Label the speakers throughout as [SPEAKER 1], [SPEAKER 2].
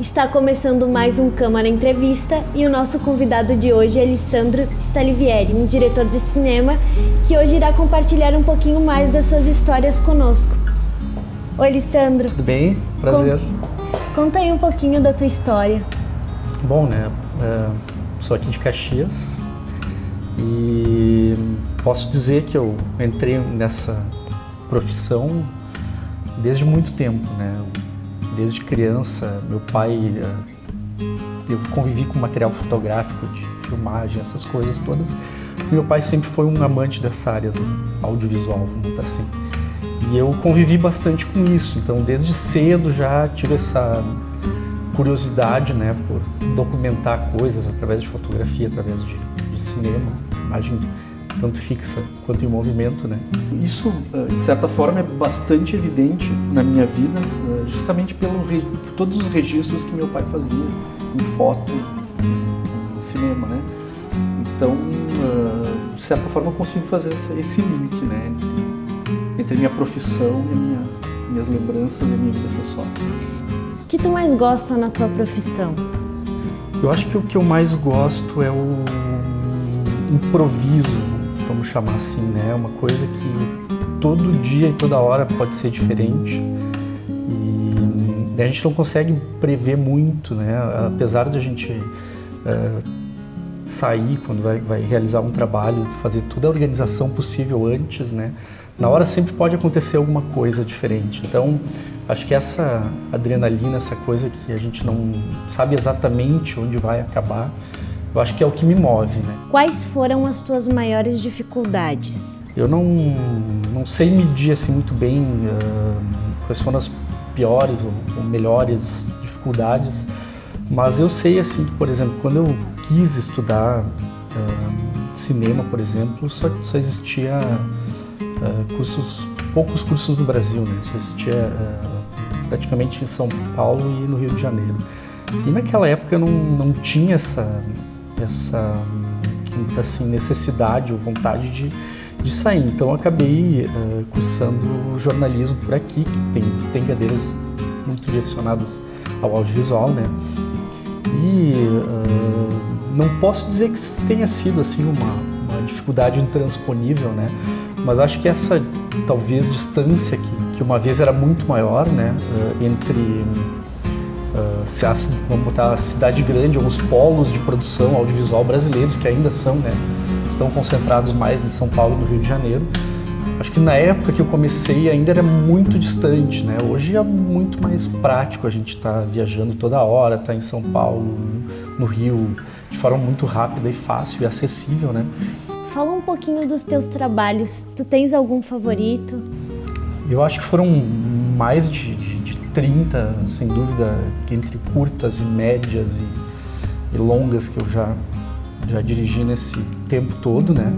[SPEAKER 1] Está começando mais um Câmara Entrevista e o nosso convidado de hoje é Alessandro Stalivieri, um diretor de cinema que hoje irá compartilhar um pouquinho mais das suas histórias conosco. Oi, Alessandro.
[SPEAKER 2] Tudo bem? Prazer.
[SPEAKER 1] Conta aí um pouquinho da tua história.
[SPEAKER 2] Bom, né? Sou aqui de Caxias e posso dizer que eu entrei nessa profissão desde muito tempo, né? Desde criança, meu pai, eu convivi com material fotográfico de filmagem, essas coisas todas. Meu pai sempre foi um amante dessa área do audiovisual, vamos botar assim. E eu convivi bastante com isso, então desde cedo já tive essa curiosidade, né, por documentar coisas através de fotografia, através de cinema, imagem tanto fixa quanto em movimento, né. Isso, de certa forma, é bastante evidente na minha vida, justamente por todos os registros que meu pai fazia em foto, em cinema, né. Então, de certa forma, eu consigo fazer esse link, né, entre a minha profissão e minhas lembranças e a minha vida pessoal.
[SPEAKER 1] O que tu mais gosta na tua profissão?
[SPEAKER 2] Eu acho que o que eu mais gosto é o improviso, vamos chamar assim, né? Uma coisa que todo dia e toda hora pode ser diferente e a gente não consegue prever muito, né? Apesar de a gente sair quando vai realizar um trabalho, fazer toda a organização possível antes, né? Na hora sempre pode acontecer alguma coisa diferente. Então, acho que essa adrenalina, essa coisa que a gente não sabe exatamente onde vai acabar, eu acho que é o que me move, né?
[SPEAKER 1] Quais foram as tuas maiores dificuldades?
[SPEAKER 2] Eu não sei medir assim muito bem quais foram as piores ou melhores dificuldades, mas eu sei assim que, por exemplo, quando eu quis estudar cinema, por exemplo, só existia poucos cursos no Brasil, né? Só existia praticamente em São Paulo e no Rio de Janeiro. E naquela época eu não tinha essa assim, necessidade ou vontade de sair. Então eu acabei cursando jornalismo por aqui, que tem cadeiras muito direcionadas ao audiovisual, né? E não posso dizer que tenha sido assim uma dificuldade intransponível, né? Mas acho que essa, talvez, distância que uma vez era muito maior, né, entre, vamos botar, a cidade grande, ou os polos de produção audiovisual brasileiros, que ainda são, né, estão concentrados mais em São Paulo e no Rio de Janeiro. Acho que na época que eu comecei ainda era muito distante, né? Hoje é muito mais prático, a gente está viajando toda hora, está em São Paulo, no Rio, de forma muito rápida e fácil e acessível, né?
[SPEAKER 1] Fala um pouquinho dos teus trabalhos. Tu tens algum favorito?
[SPEAKER 2] Eu acho que foram mais de 30, sem dúvida, entre curtas e médias e longas que eu já dirigi nesse tempo todo, né?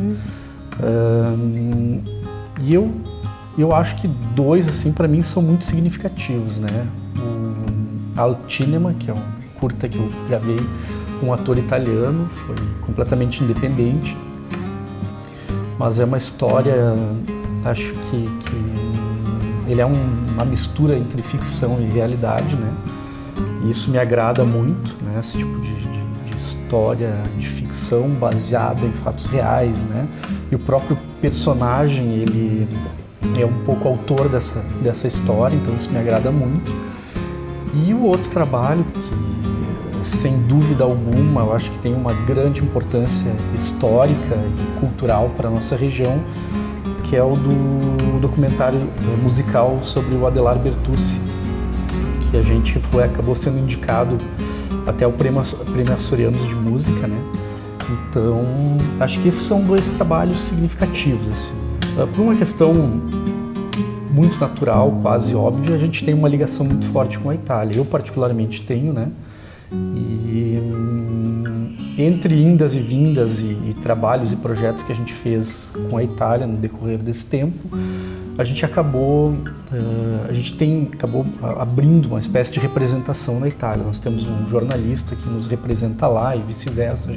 [SPEAKER 2] E eu acho que dois, assim, para mim são muito significativos, né? O Altinema, que é um curta que eu gravei com um ator italiano, foi completamente independente. Mas é uma história, acho que ele é uma mistura entre ficção e realidade, né? E isso me agrada muito, né? Esse tipo de história de ficção baseada em fatos reais, né? E o próprio personagem, ele é um pouco autor dessa história, então isso me agrada muito. E o outro trabalho que, sem dúvida alguma, eu acho que tem uma grande importância histórica e cultural para a nossa região, que é o do documentário musical sobre o Adhelar Bertucci, que a gente acabou sendo indicado até o Prêmio Açorianos de Música, né? Então, acho que esses são dois trabalhos significativos, assim. Por uma questão muito natural, quase óbvia, a gente tem uma ligação muito forte com a Itália. Eu particularmente tenho, né? E entre indas e vindas e trabalhos e projetos que a gente fez com a Itália no decorrer desse tempo, a gente acabou abrindo uma espécie de representação na Itália. Nós temos um jornalista que nos representa lá e vice-versa. A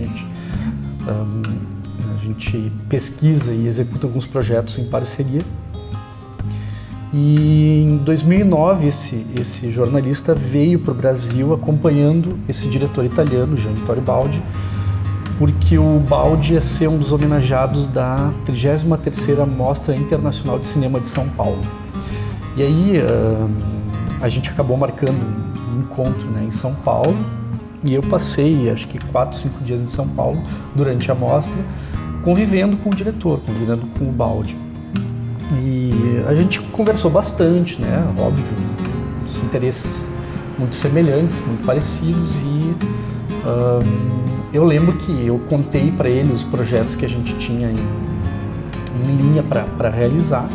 [SPEAKER 2] gente pesquisa e executa alguns projetos em parceria. E em 2009 esse jornalista veio para o Brasil acompanhando esse diretor italiano, Jean Vittorio Baldi, porque o Baldi ia ser um dos homenageados da 33ª Mostra Internacional de Cinema de São Paulo. E aí a gente acabou marcando um encontro, né, em São Paulo, e eu passei acho que 4, 5 dias em São Paulo durante a mostra, convivendo com o diretor, convivendo com o Baldi. E a gente conversou bastante, né? Óbvio, os interesses muito semelhantes, muito parecidos, e eu lembro que eu contei para ele os projetos que a gente tinha em linha para realizar,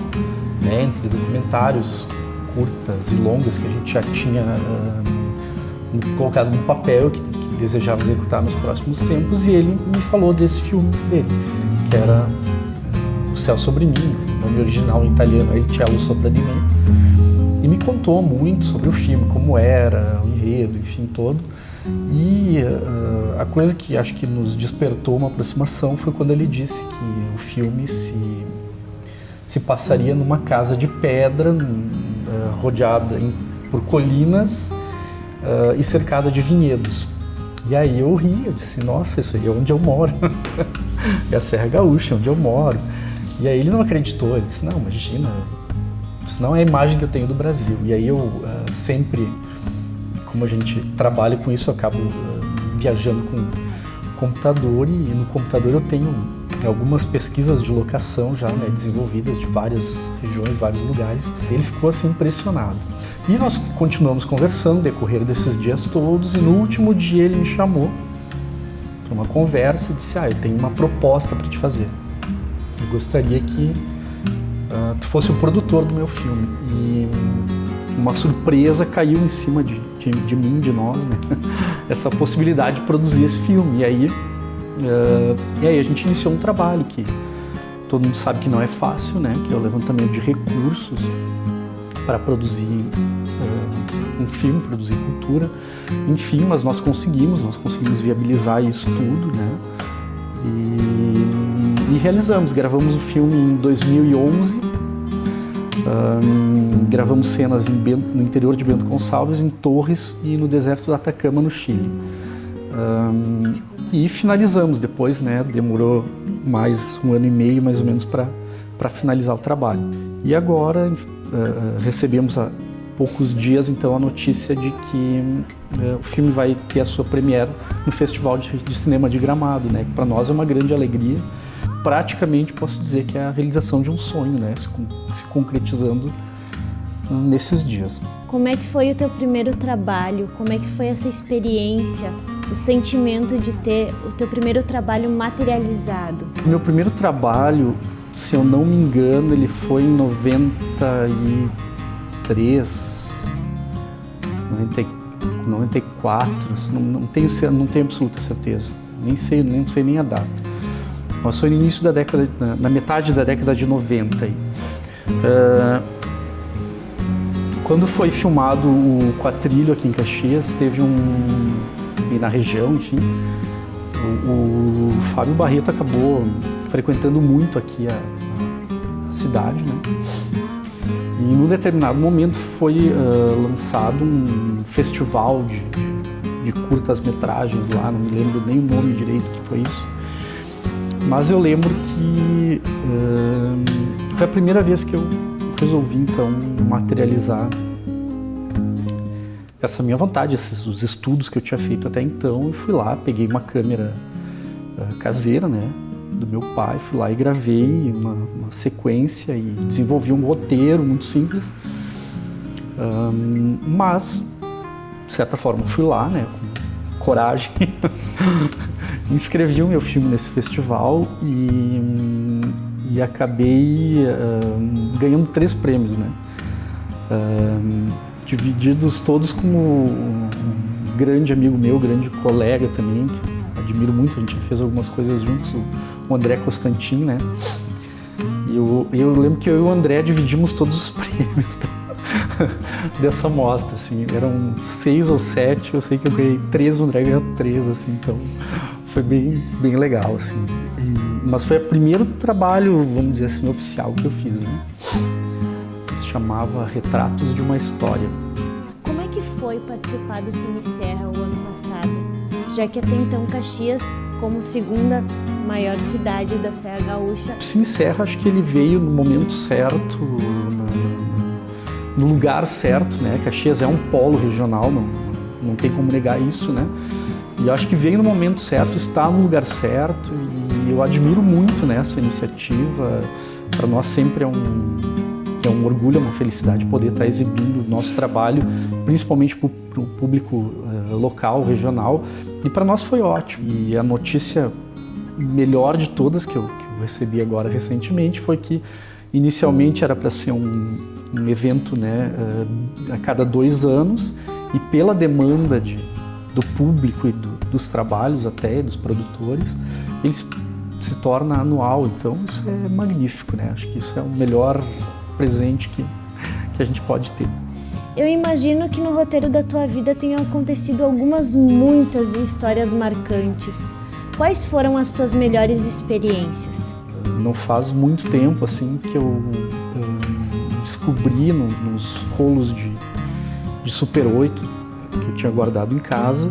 [SPEAKER 2] né? Entre documentários, curtas e longas que a gente já tinha colocado no papel, que desejava executar nos próximos tempos, e ele me falou desse filme dele, que era O Céu Sobre Mim, o nome original em italiano é Il Cielo Sopra di Me, e me contou muito sobre o filme, como era, o enredo, enfim, todo. E a coisa que acho que nos despertou uma aproximação foi quando ele disse que o filme se passaria numa casa de pedra, rodeada por colinas e cercada de vinhedos. E aí eu ri, eu disse, nossa, isso aí é onde eu moro, é a Serra Gaúcha, onde eu moro. E aí ele não acreditou, ele disse, não, imagina, isso não é a imagem que eu tenho do Brasil. E aí eu sempre, como a gente trabalha com isso, eu acabo viajando com computador, e no computador eu tenho algumas pesquisas de locação já, né, desenvolvidas de várias regiões, vários lugares. Ele ficou assim impressionado. E nós continuamos conversando no decorrer desses dias todos, e no último dia ele me chamou para uma conversa e disse, eu tenho uma proposta para te fazer. Eu gostaria que tu fosse o produtor do meu filme. E uma surpresa caiu em cima de mim, de nós, né? Essa possibilidade de produzir esse filme. E aí a gente iniciou um trabalho que todo mundo sabe que não é fácil, né? Que é o levantamento de recursos para produzir um filme, produzir cultura. Enfim, mas nós conseguimos viabilizar isso tudo, né? E realizamos, gravamos o filme em 2011, gravamos cenas no interior de Bento Gonçalves, em Torres e no deserto do Atacama, no Chile. E finalizamos depois, né? Demorou mais 1 ano e meio, mais ou menos, para finalizar o trabalho. E agora recebemos há poucos dias, então, a notícia de que o filme vai ter a sua premiere no Festival de Cinema de Gramado, né? Que para nós é uma grande alegria. Praticamente posso dizer que é a realização de um sonho, né? Se concretizando nesses dias.
[SPEAKER 1] Como é que foi o teu primeiro trabalho? Como é que foi essa experiência? O sentimento de ter o teu primeiro trabalho materializado? O
[SPEAKER 2] meu primeiro trabalho, se eu não me engano, ele foi em 93, 94, não tenho absoluta certeza, nem sei nem a data. Mas foi no início da década, na metade da década de 90. Quando foi filmado o Quatrilho aqui em Caxias, teve e na região, enfim, o Fábio Barreto acabou frequentando muito aqui a cidade, né? E num determinado momento foi lançado um festival de curtas-metragens lá, não me lembro nem o nome direito que foi isso. Mas eu lembro que foi a primeira vez que eu resolvi, então, materializar essa minha vontade, os estudos que eu tinha feito até então, e fui lá, peguei uma câmera caseira, né, do meu pai, fui lá e gravei uma sequência e desenvolvi um roteiro muito simples, mas, de certa forma, fui lá, né, com coragem, inscrevi o meu filme nesse festival e acabei ganhando 3 prêmios, né? Divididos todos com um grande amigo meu, grande colega também, que admiro muito, a gente fez algumas coisas juntos, o André Constantin, né? E eu lembro que eu e o André dividimos todos os prêmios dessa mostra, assim, eram 6 ou 7, eu sei que eu ganhei 3, o André ganhou 3, assim, então foi bem legal, assim. Mas foi o primeiro trabalho, vamos dizer assim, oficial que eu fiz, né? chamava Retratos de uma História.
[SPEAKER 1] Como é que foi participar do Cine Serra o ano passado? Já que até então Caxias, como segunda maior cidade da Serra Gaúcha...
[SPEAKER 2] O Cine Serra, acho que ele veio no momento certo, no lugar certo, né? Caxias é um polo regional, não tem como negar isso, né? E eu acho que veio no momento certo, está no lugar certo, e eu admiro muito, né, essa iniciativa. Para nós sempre é um orgulho, é uma felicidade poder estar exibindo o nosso trabalho, principalmente para o público local, regional, e para nós foi ótimo. E a notícia melhor de todas que eu recebi agora recentemente foi que inicialmente era para ser um evento, né, a cada 2 anos, e pela demanda do público e dos trabalhos até, dos produtores, ele se torna anual. Então isso é magnífico, né? Acho que isso é o melhor presente que a gente pode ter.
[SPEAKER 1] Eu imagino que no roteiro da tua vida tenham acontecido muitas histórias marcantes. Quais foram as tuas melhores experiências?
[SPEAKER 2] Não faz muito tempo assim que eu descobri nos rolos de Super 8 que eu tinha guardado em casa,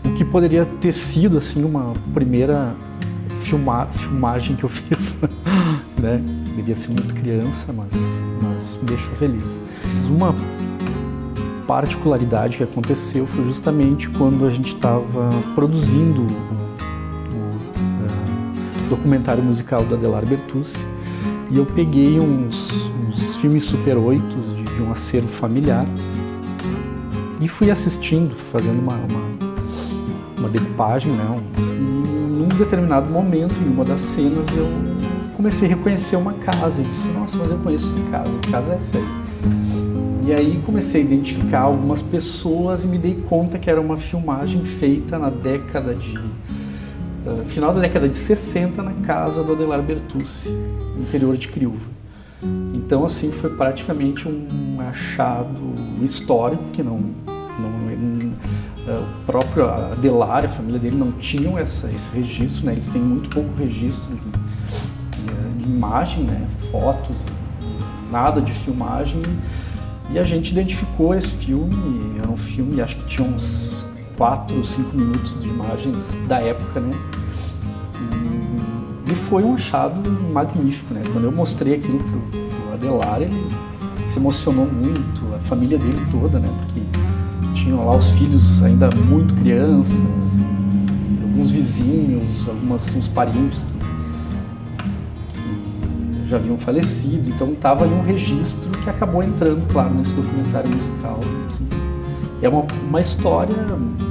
[SPEAKER 2] o que poderia ter sido assim uma primeira filmagem que eu fiz, né? Devia ser muito criança, mas me deixou feliz. Uma particularidade que aconteceu foi justamente quando a gente estava produzindo o documentário musical do Adelar Bertucci, e eu peguei uns filmes Super 8 de um acervo familiar e fui assistindo, fazendo uma decupagem, né? E num determinado momento, em uma das cenas, eu comecei a reconhecer uma casa. Eu disse, nossa, mas eu conheço essa casa, que casa é essa aí? E aí comecei a identificar algumas pessoas e me dei conta que era uma filmagem feita na final da década de 60, na casa do Adelar Bertucci, no interior de Criúva. Então, assim, foi praticamente um achado histórico que o próprio Adelar, a família dele, não tinham esse registro, né? Eles têm muito pouco registro de imagem, né? Fotos, nada de filmagem. E a gente identificou esse filme, era um filme, acho que tinha uns 4 ou 5 minutos de imagens da época, né? E foi um achado magnífico, né? Quando eu mostrei aquilo pro Adelar, ele se emocionou muito, a família dele toda, né? Porque tinham lá os filhos ainda muito crianças, alguns vizinhos, uns parentes que já haviam falecido. Então estava ali um registro que acabou entrando, claro, nesse documentário musical, que é uma história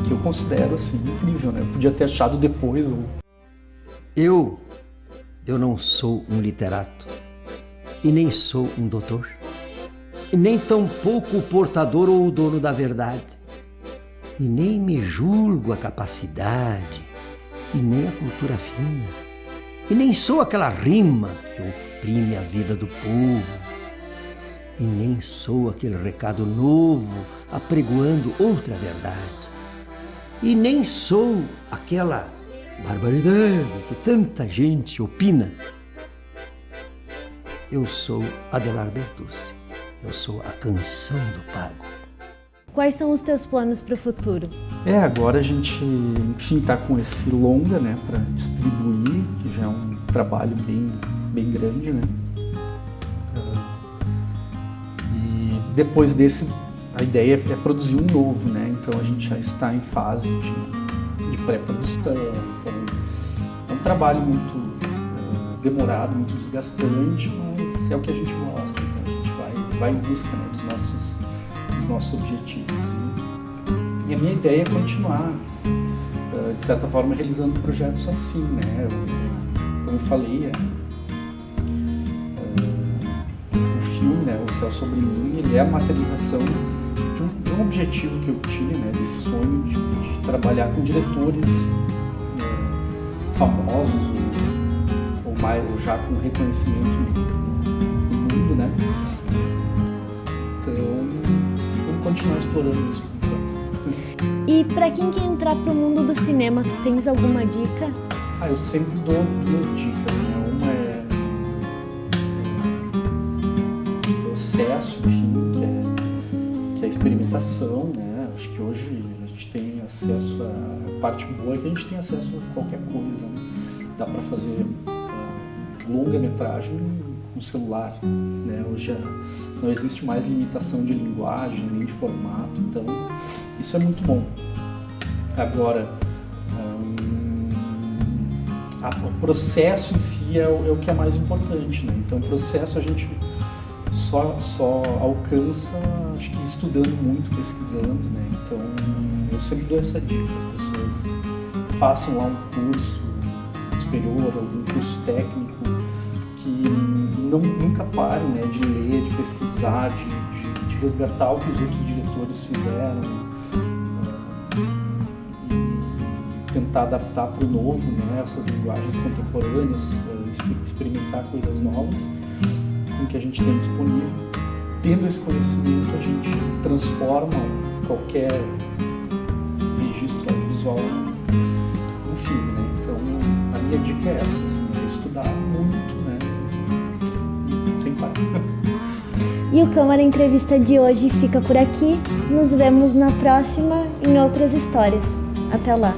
[SPEAKER 2] que eu considero assim incrível, né? Eu podia ter achado depois.
[SPEAKER 3] Eu não sou um literato e nem sou um doutor, e nem tampouco o portador ou o dono da verdade, e nem me julgo a capacidade, e nem a cultura fina, e nem sou aquela rima que oprime a vida do povo, e nem sou aquele recado novo apregoando outra verdade, e nem sou aquela barbaridade que tanta gente opina. Eu sou Adelar Bertucci. Eu sou a canção do pago.
[SPEAKER 1] Quais são os teus planos para o futuro?
[SPEAKER 2] Agora a gente, enfim, está com esse longa, né, para distribuir, que já é um trabalho bem grande, né? E depois desse, a ideia é produzir um novo, né? Então a gente já está em fase de pré-produção. Então é um trabalho muito demorado, muito desgastante, mas é o que a gente gosta. Então a gente vai em busca, né, dos nossos objetivos. E a minha ideia é continuar, de certa forma, realizando projetos assim, né? Como eu falei, o filme, né, O Céu Sobre Mim, ele é a materialização de um objetivo que eu tinha, né, desse sonho de trabalhar com diretores famosos ou já com reconhecimento no mundo, né? Então, vamos continuar explorando isso por enquanto.
[SPEAKER 1] E para quem quer entrar pro mundo do cinema, tu tens alguma dica?
[SPEAKER 2] Eu sempre dou 2 dicas, né? Uma é você processo, enfim, que é a experimentação, né? Acho que hoje a gente tem acesso a parte boa é que a gente tem acesso a qualquer coisa, né? Dá para fazer longa-metragem com celular, né? Hoje não existe mais limitação de linguagem nem de formato, então isso é muito bom. Agora, o processo em si é o que é mais importante, né? Então o processo a gente só alcança, acho que estudando muito, pesquisando, né? Então eu sempre dou essa dica, as pessoas façam lá um curso superior, algum curso técnico, que nunca parem, né, de ler, de pesquisar, de resgatar o que os outros diretores fizeram, e tentar adaptar para o novo, né, essas linguagens contemporâneas, experimentar coisas novas com o que a gente tem disponível. Tendo esse conhecimento, a gente transforma qualquer registro audiovisual num filme, né? Então, a minha dica é essa, assim, é estudar muito, né? E sem parar.
[SPEAKER 1] E o Câmara Entrevista de hoje fica por aqui. Nos vemos na próxima em outras histórias. Até lá!